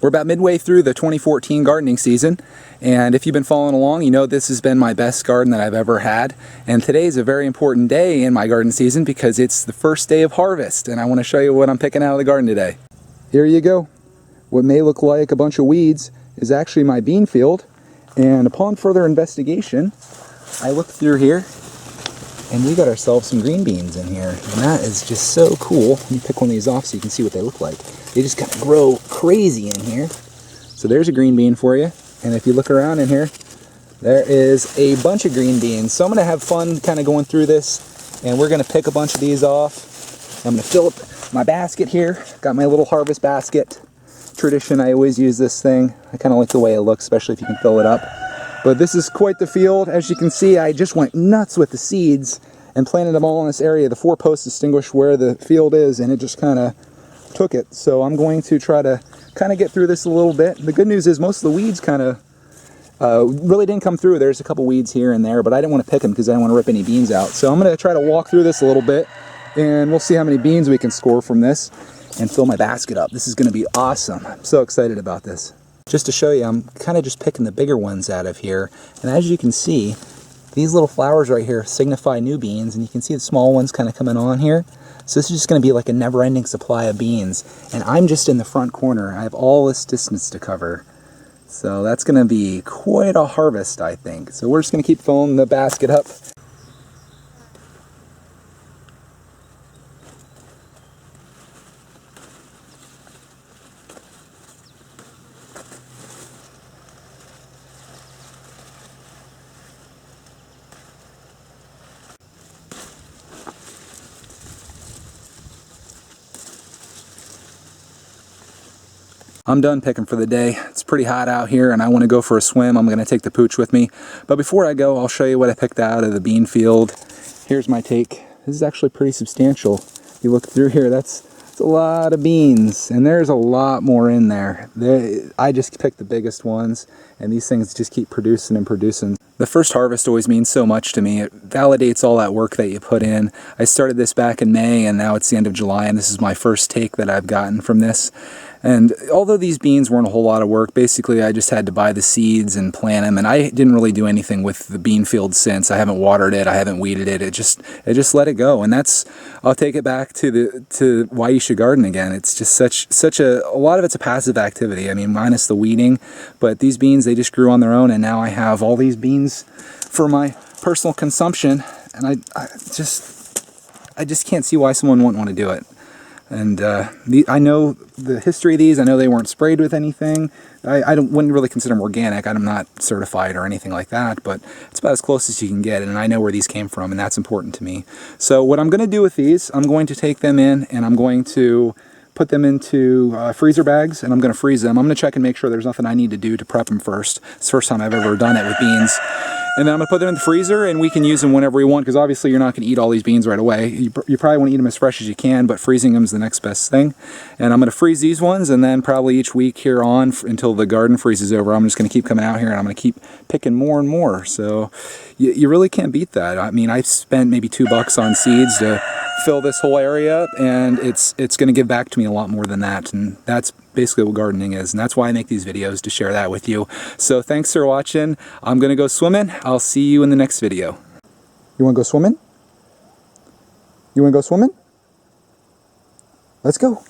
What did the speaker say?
We're about midway through the 2014 gardening season, and if you've been following along, you know this has been my best garden that I've ever had. And today is a very important day in my garden season because it's the first day of harvest, and I want to show you what I'm picking out of the garden today. Here you go. What may look like a bunch of weeds is actually my bean field, and upon further investigation, I looked through here, and we got ourselves some green beans in here, and that is just so cool. Let me pick one of these off so you can see what they look like. They just kind of grow crazy in here. So there's a green bean for you, and if you look around in here, there is a bunch of green beans. So I'm going to have fun kind of going through this, and we're going to pick a bunch of these off. I'm going to fill up my basket here. Got my little harvest basket. Tradition, I always use this thing. I kind of like the way it looks, especially if you can fill it up. But this is quite the field. As you can see, I just went nuts with the seeds and planted them all in this area. The 4 posts distinguish where the field is, and it just kind of took it. So I'm going to try to kind of get through this a little bit. The good news is most of the weeds kind of really didn't come through. There's a couple weeds here and there, but I didn't want to pick them because I didn't want to rip any beans out. So I'm going to try to walk through this a little bit, and we'll see how many beans we can score from this and fill my basket up. This is going to be awesome. I'm so excited about this. Just to show you, I'm kind of just picking the bigger ones out of here. And as you can see, these little flowers right here signify new beans, and you can see the small ones kind of coming on here. So this is just going to be like a never-ending supply of beans. And I'm just in the front corner. I have all this distance to cover. So that's going to be quite a harvest, I think. So we're just going to keep filling the basket up. I'm done picking for the day. It's pretty hot out here and I want to go for a swim. I'm going to take the pooch with me. But before I go, I'll show you what I picked out of the bean field. Here's my take. This is actually pretty substantial. If you look through here, that's a lot of beans, and there's a lot more in there. I just picked the biggest ones, and these things just keep producing and producing. The first harvest always means so much to me. It validates all that work that you put in. I started this back in May, and now it's the end of July, and this is my first take that I've gotten from this. And although these beans weren't a whole lot of work, basically I just had to buy the seeds and plant them, and I didn't really do anything with the bean field since. I haven't watered it, I haven't weeded it. It just let it go, and that's, I'll take it back to why you should garden again. It's just such a lot of it's a passive activity. I mean, minus the weeding, but these beans, they just grew on their own, and now I have all these beans for my personal consumption, and I just can't see why someone wouldn't want to do it. And I know the history of these. I know they weren't sprayed with anything. I wouldn't really consider them organic. I'm not certified or anything like that, but it's about as close as you can get, and I know where these came from, and that's important to me. So what I'm going to do with these, I'm going to take them in, and I'm going to put them into freezer bags, and I'm going to freeze them. I'm going to check and make sure there's nothing I need to do to prep them first. It's the first time I've ever done it with beans. And then I'm going to put them in the freezer, and we can use them whenever we want, because obviously you're not going to eat all these beans right away. You probably want to eat them as fresh as you can, but freezing them is the next best thing. And I'm going to freeze these ones, and then probably each week here on until the garden freezes over, I'm just going to keep coming out here, and I'm going to keep picking more and more. So you really can't beat that. I mean, I spent maybe $2 on seeds to fill this whole area, and it's going to give back to me a lot more than that, and that's basically what gardening is, and that's why I make these videos, to share that with you. So thanks for watching. I'm gonna go swimming. I'll see you in the next video. You wanna go swimming? You wanna go swimming? Let's go.